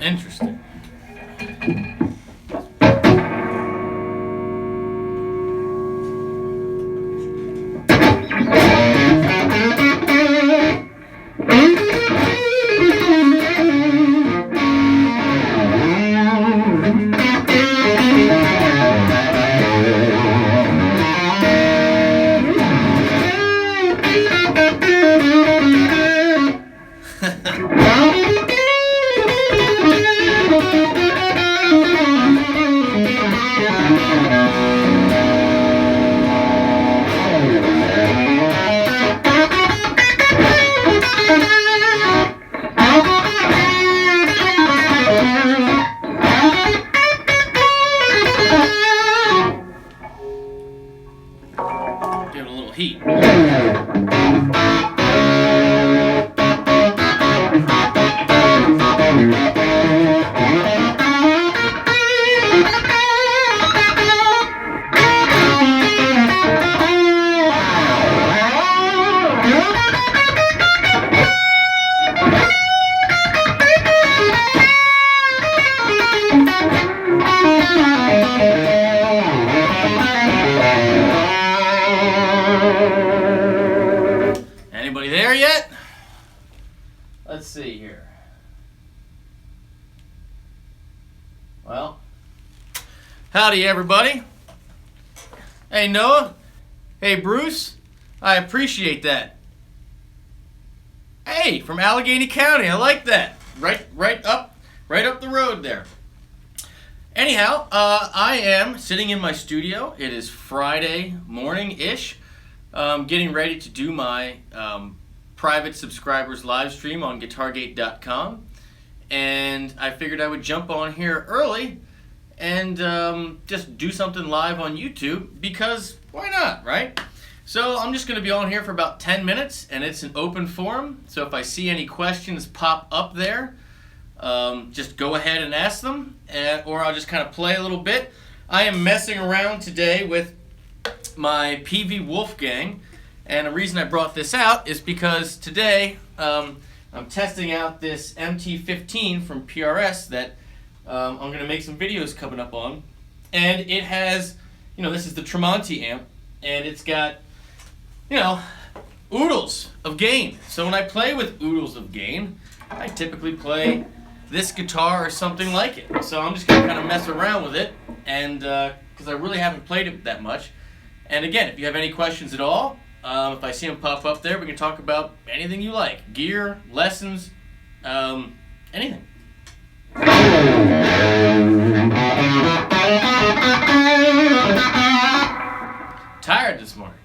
Interesting. Give it a little heat. Anybody there yet? Let's see here. Well, howdy everybody. Hey Noah. Hey Bruce. I appreciate that. Hey, from Allegheny County. I like that. Right up the road there. Anyhow, I am sitting in my studio. It is Friday morning-ish. Getting ready to do my private subscribers live stream on guitargate.com, and I figured I would jump on here early and just do something live on YouTube, because why not, right? So I'm just going to be on here for about 10 minutes, and it's an open forum, so if I see any questions pop up there, just go ahead and ask them, or I'll just kind of play a little bit. I am messing around today with my PV Wolfgang, and the reason I brought this out is because today I'm testing out this MT15 from PRS that I'm going to make some videos coming up on, and it has, this is the Tremonti amp, and it's got, oodles of gain. So when I play with oodles of gain, I typically play this guitar or something like it. So I'm just going to kind of mess around with it, and because I really haven't played it that much. And again, if you have any questions at all, if I see them pop up there, we can talk about anything you like. Gear, lessons, anything. Tired this morning.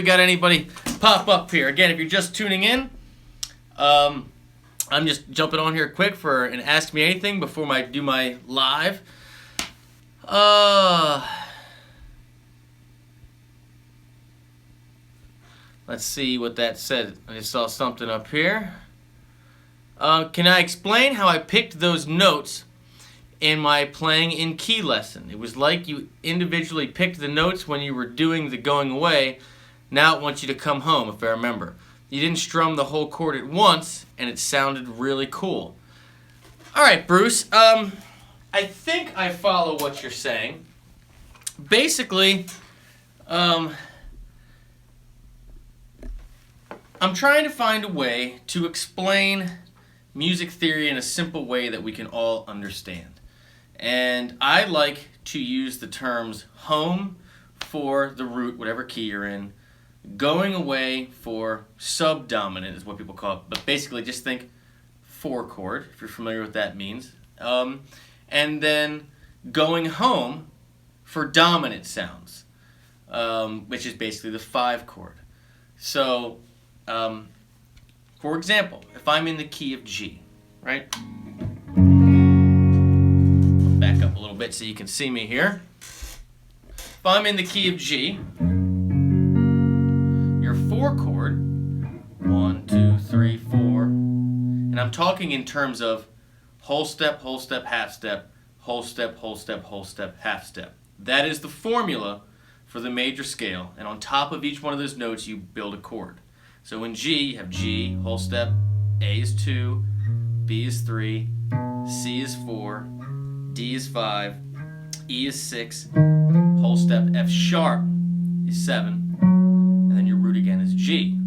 we got anybody pop up here. Again, if you're just tuning in, I'm just jumping on here quick for an Ask Me Anything before I do my live. Let's see what that said. I just saw something up here. Can I explain how I picked those notes in my playing in key lesson? It was like you individually picked the notes when you were doing the going away. Now it wants you to come home, if I remember. You didn't strum the whole chord at once, and it sounded really cool. All right, Bruce. I think I follow what you're saying. Basically, I'm trying to find a way to explain music theory in a simple way that we can all understand. And I like to use the terms home for the root, whatever key you're in, going away for subdominant is what people call it, but basically just think 4 chord, if you're familiar with what that means. And then going home for dominant sounds, which is basically the 5 chord. So, for example, if I'm in the key of G, right? I'll back up a little bit so you can see me here. If I'm in the key of G, your 4 chord, 1, 2, 3, 4, and I'm talking in terms of whole step, half step, whole step, half step. That is the formula for the major scale, and on top of each one of those notes you build a chord. So in G, you have G, whole step, A is 2, B is 3, C is 4, D is 5, E is 6, whole step, F sharp is 7, and then your root again is G.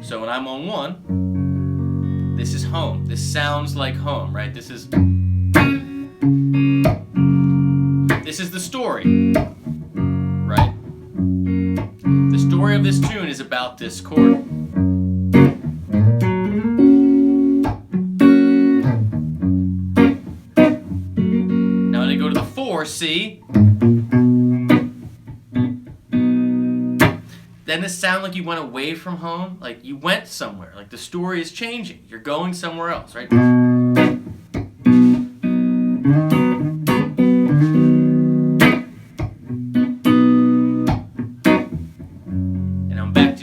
So when I'm on 1, this is home. This sounds like home, right? This is the story, right? The story of this tune is about this chord. Now when I go to the 4, C, doesn't it sound like you went away from home? Like you went somewhere, like the story is changing. You're going somewhere else, right?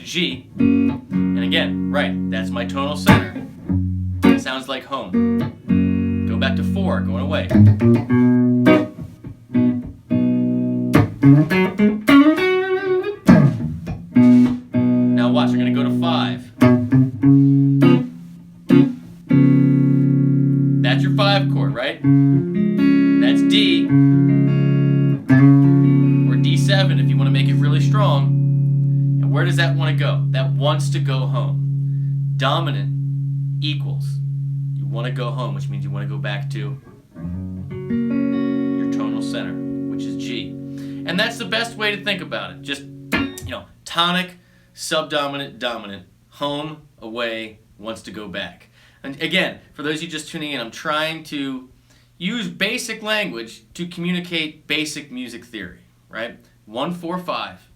G, and again, right, that's my tonal center. It sounds like home. Go back to 4, going away. Now watch, I'm going to go to 5. That's your 5 chord, right? That's D, or D7 if you want to make it really strong. Where does that want to go? That wants to go home. Dominant equals you want to go home, which means you want to go back to your tonal center, which is G. And that's the best way to think about it. Just, tonic, subdominant, dominant, home, away, wants to go back. And again, for those of you just tuning in, I'm trying to use basic language to communicate basic music theory, right? 1, 4, 5.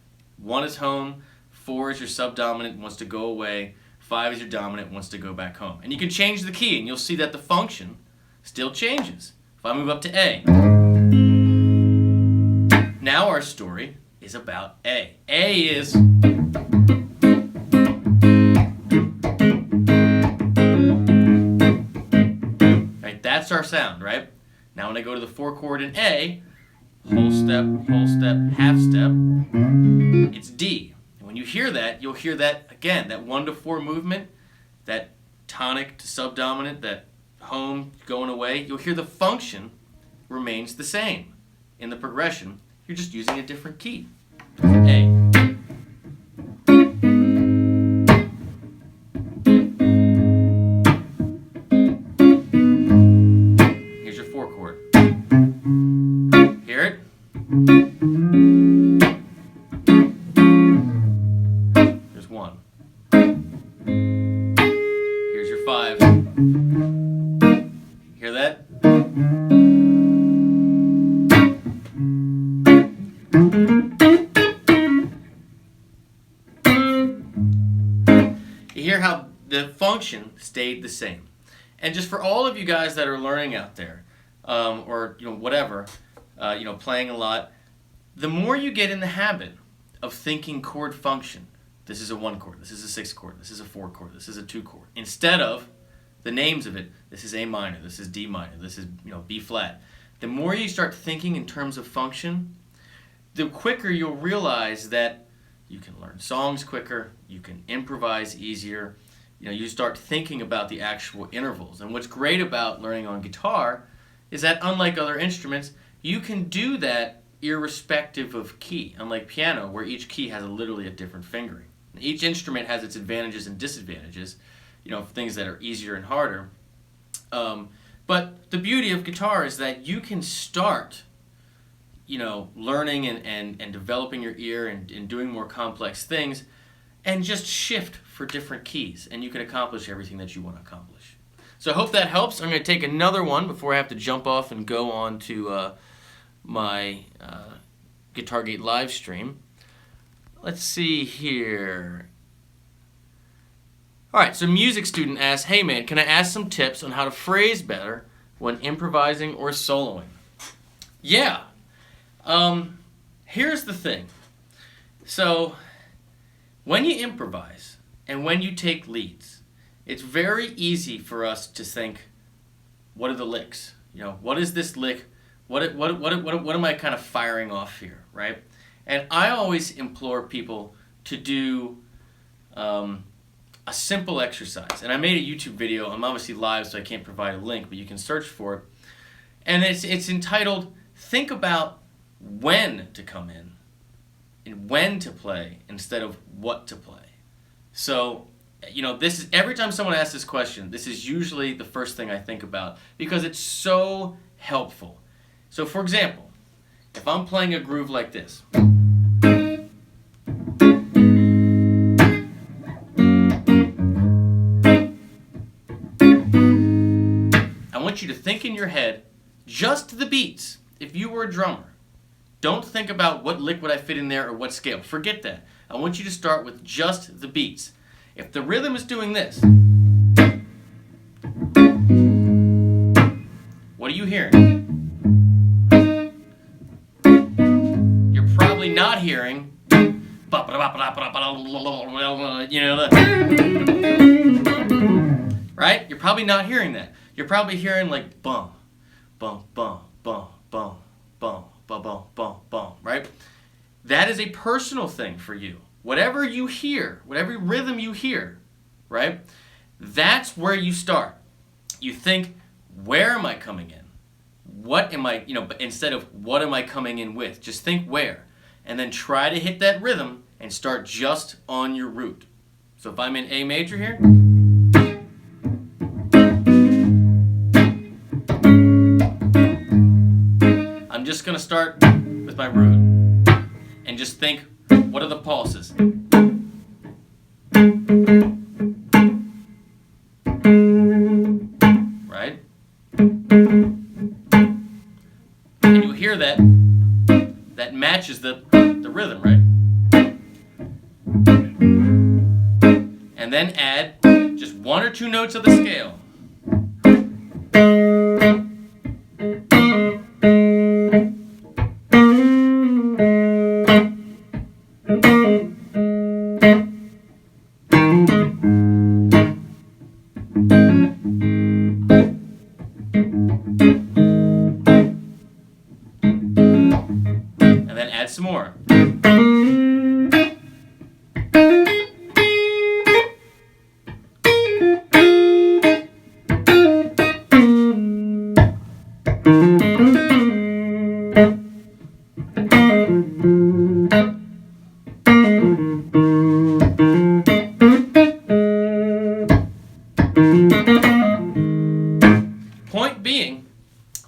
1 is home. 4 is your subdominant, wants to go away. 5 is your dominant, wants to go back home. And you can change the key, and you'll see that the function still changes. If I move up to A, now our story is about A. A is right. That's our sound, right? Now when I go to the 4 chord in A, whole step, half step, it's D. When you hear that, you'll hear that, again, that 1 to 4 movement, that tonic to subdominant, that home going away. You'll hear the function remains the same in the progression. You're just using a different key. A. Here's your 4 chord. Hear it? There's 1. Here's your 5. Hear that? hear how the function stayed the same. And just for all of you guys that are learning out there, or whatever, playing a lot, the more you get in the habit of thinking chord function, this is a 1 chord, this is a 6 chord, this is a 4 chord, this is a 2 chord, instead of the names of it, this is A minor, this is D minor, this is B flat. The more you start thinking in terms of function, the quicker you'll realize that you can learn songs quicker, you can improvise easier, you start thinking about the actual intervals. And what's great about learning on guitar is that unlike other instruments, you can do that irrespective of key, unlike piano where each key has literally a different fingering. Each instrument has its advantages and disadvantages, things that are easier and harder. But the beauty of guitar is that you can start learning and developing your ear and doing more complex things and just shift for different keys, and you can accomplish everything that you want to accomplish. So I hope that helps. I'm going to take another one before I have to jump off and go on to my GuitarGate live stream. Let's see here. All right, so music student asks, hey man, can I ask some tips on how to phrase better when improvising or soloing? Yeah. Here's the thing. So when you improvise and when you take leads, it's very easy for us to think, what are the licks? What is this lick? What am I kind of firing off here, right? And I always implore people to do a simple exercise. And I made a YouTube video. I'm obviously live, so I can't provide a link, but you can search for it. And it's entitled, Think About When to Come In and When to Play instead of What to Play. So, this is, every time someone asks this question, this is usually the first thing I think about because it's so helpful. So, for example, if I'm playing a groove like this, I want you to think in your head just the beats. If you were a drummer, don't think about what lick would I fit in there or what scale. Forget that. I want you to start with just the beats. If the rhythm is doing this, what are you hearing? You're probably not hearing, right? You're probably not hearing that. You're probably hearing like bum, bum, bum, bum, bum, bum, bum, bum, bum, bum, right? That is a personal thing for you. Whatever you hear, whatever rhythm you hear, right? That's where you start. You think, where am I coming in? What am I, but instead of what am I coming in with, just think where. And then try to hit that rhythm and start just on your root. So if I'm in A major here, I'm just going to start with my root and just think, what are the pulses? Right? And you hear that matches the rhythm, right? And then add just 1 or 2 notes of the scale. And then add some more. Point being,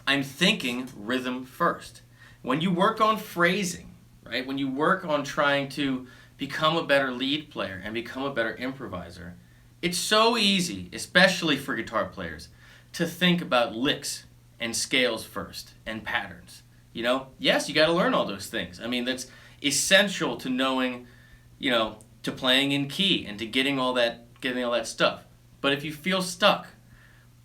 I'm thinking rhythm first. When you work on phrasing, right? When you work on trying to become a better lead player and become a better improviser, it's so easy, especially for guitar players, to think about licks and scales first and patterns. Yes, you got to learn all those things. I mean, that's essential to knowing, to playing in key and to getting all that getting all that stuff. But if you feel stuck,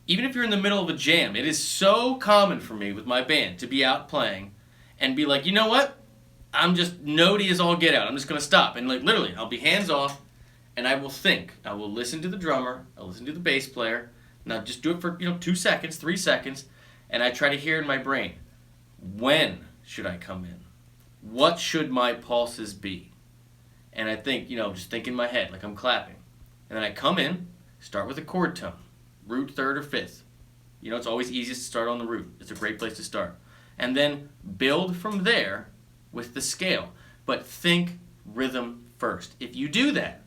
even if you're in the middle of a jam, it is so common for me with my band to be out playing and be like, you know what? I'm just notey as all get out. I'm just going to stop. And like literally, I'll be hands off and I will think. I will listen to the drummer. I'll listen to the bass player. And I'll just do it for 2 seconds, 3 seconds. And I try to hear in my brain, when should I come in? What should my pulses be? And I think, just think in my head like I'm clapping. And then I come in, start with a chord tone. Root, third, or fifth. It's always easiest to start on the root. It's a great place to start. And then build from there with the scale. But think rhythm first. If you do that,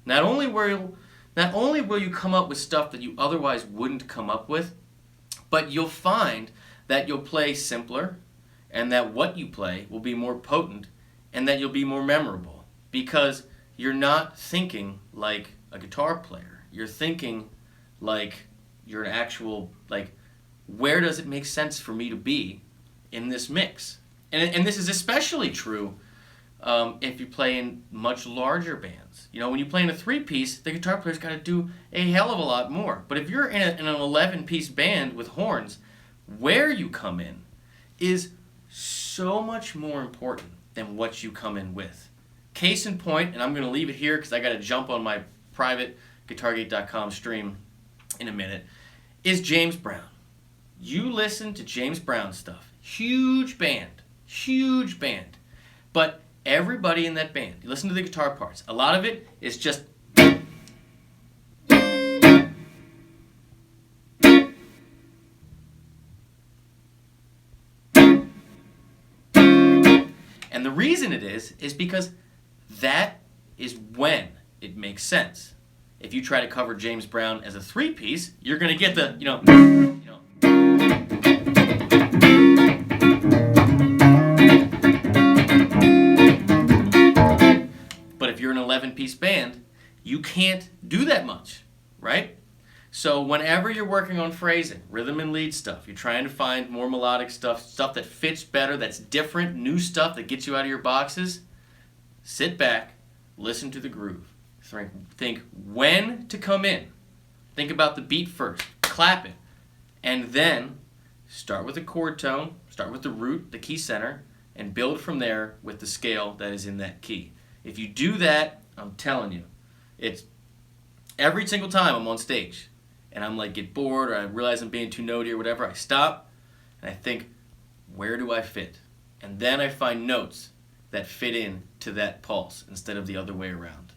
not only will you come up with stuff that you otherwise wouldn't come up with, but you'll find that you'll play simpler and that what you play will be more potent and that you'll be more memorable because you're not thinking like a guitar player. You're thinking like you're an actual, where does it make sense for me to be in this mix? And this is especially true if you play in much larger bands. When you play in a 3-piece, the guitar player's got to do a hell of a lot more. But if you're in an 11-piece band with horns, where you come in is so much more important than what you come in with. Case in point, and I'm going to leave it here because I got to jump on my private guitargate.com stream in a minute, is James Brown. You listen to James Brown stuff. Huge band. But everybody in that band, you listen to the guitar parts, a lot of it is just and the reason it is because that is when it makes sense. If you try to cover James Brown as a 3-piece, you're going to get the, But if you're an 11-piece band, you can't do that much, right? So whenever you're working on phrasing, rhythm and lead stuff, you're trying to find more melodic stuff that fits better, that's different, new stuff that gets you out of your boxes, sit back, listen to the groove. Think when to come in. Think about the beat first. Clap it. And then start with a chord tone, start with the root, the key center, and build from there with the scale that is in that key. If you do that, I'm telling you, it's every single time I'm on stage and I'm get bored or I realize I'm being too notey or whatever, I stop and I think, where do I fit? And then I find notes that fit in to that pulse instead of the other way around.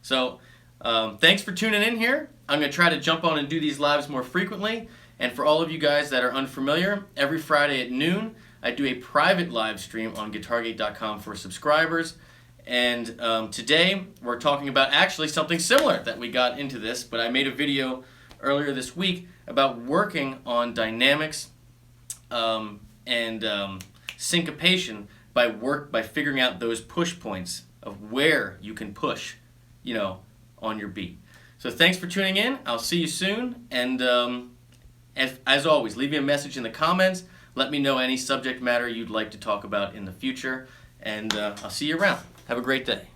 So thanks for tuning in here. I'm going to try to jump on and do these lives more frequently. And for all of you guys that are unfamiliar, every Friday at noon, I do a private live stream on guitargate.com for subscribers. And today, we're talking about actually something similar that we got into this, but I made a video earlier this week about working on dynamics and syncopation by figuring out those push points of where you can push on your beat. So thanks for tuning in. I'll see you soon. And as always, leave me a message in the comments. Let me know any subject matter you'd like to talk about in the future. And I'll see you around. Have a great day.